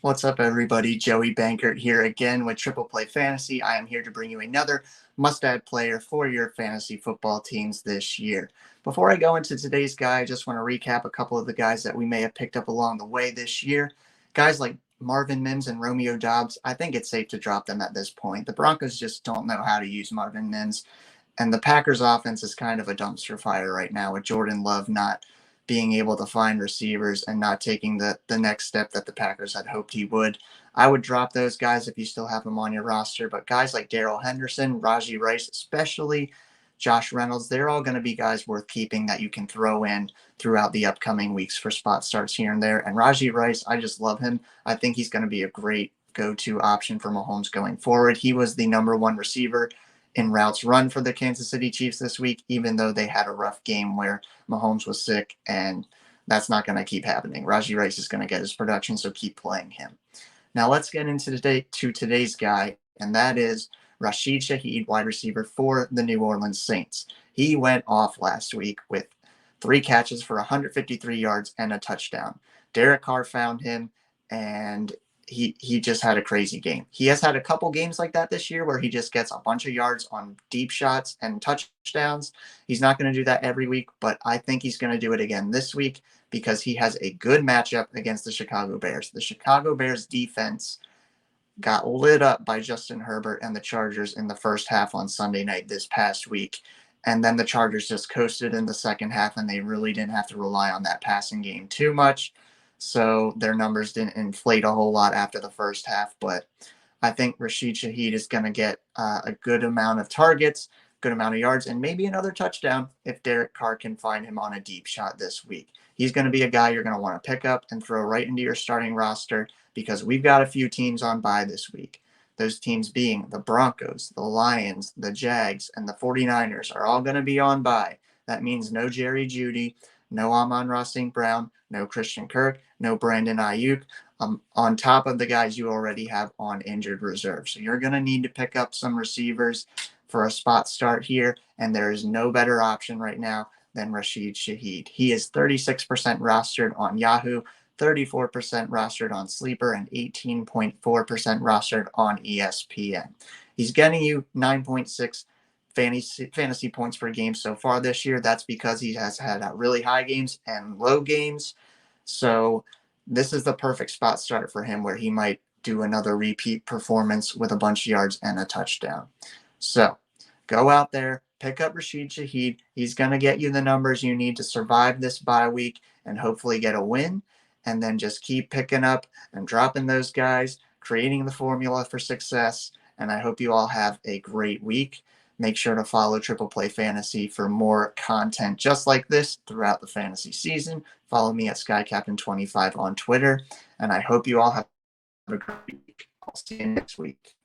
What's up, everybody? Joey Bankert here again with Triple Play Fantasy. I am here to bring you another must-add player for your fantasy football teams this year. Before I go into today's guy, I just want to recap a couple of the guys that we may have picked up along the way this year. Guys like Marvin Mims and Romeo Doubs, I think it's safe to drop them at this point. The Broncos just don't know how to use Marvin Mims. And the Packers offense is kind of a dumpster fire right now with Jordan Love not being able to find receivers and not taking the next step that the Packers had hoped he would. I would drop those guys if you still have them on your roster, but guys like Darrell Henderson, Raji Rice, especially Josh Reynolds, they're all going to be guys worth keeping that you can throw in throughout the upcoming weeks for spot starts here and there. And Raji Rice, I just love him. I think he's going to be a great go-to option for Mahomes going forward. He was the number one receiver in routes run for the Kansas City Chiefs this week, even though they had a rough game where Mahomes was sick, and that's not going to keep happening. Raji Rice is going to get his production, so keep playing him. Now let's get into today's guy, and that is Rashid Shaheed, wide receiver for the New Orleans Saints. He went off last week with 3 catches for 153 yards and a touchdown. Derek Carr found him, and he just had a crazy game. He has had a couple games like that this year where he just gets a bunch of yards on deep shots and touchdowns. He's not going to do that every week, but I think he's going to do it again this week because he has a good matchup against the Chicago Bears. The Chicago Bears defense got lit up by Justin Herbert and the Chargers in the first half on Sunday night this past week. And then the Chargers just coasted in the second half, and they really didn't have to rely on that passing game too much. So their numbers didn't inflate a whole lot after the first half. But I think Rashid Shaheed is going to get a good amount of targets, good amount of yards, and maybe another touchdown if Derek Carr can find him on a deep shot this week. He's going to be a guy you're going to want to pick up and throw right into your starting roster because we've got a few teams on bye this week. Those teams being the Broncos, the Lions, the Jags, and the 49ers are all going to be on bye. That means no Jerry Jeudy, no Amon-Ra St. Brown, no Christian Kirk, no Brandon Ayuk, on top of the guys you already have on injured reserve. So you're going to need to pick up some receivers for a spot start here, and there is no better option right now than Rashid Shaheed. He is 36% rostered on Yahoo, 34% rostered on Sleeper, and 18.4% rostered on ESPN. He's getting you 9.6 fantasy points per game so far this year. That's because he has had really high games and low games. So this is the perfect spot start for him where he might do another repeat performance with a bunch of yards and a touchdown. So go out there, pick up Rashid Shaheed. He's going to get you the numbers you need to survive this bye week and hopefully get a win. And then just keep picking up and dropping those guys, creating the formula for success. And I hope you all have a great week. Make sure to follow Triple Play Fantasy for more content just like this throughout the fantasy season. Follow me at SkyCaptain25 on Twitter. And I hope you all have a great week. I'll see you next week.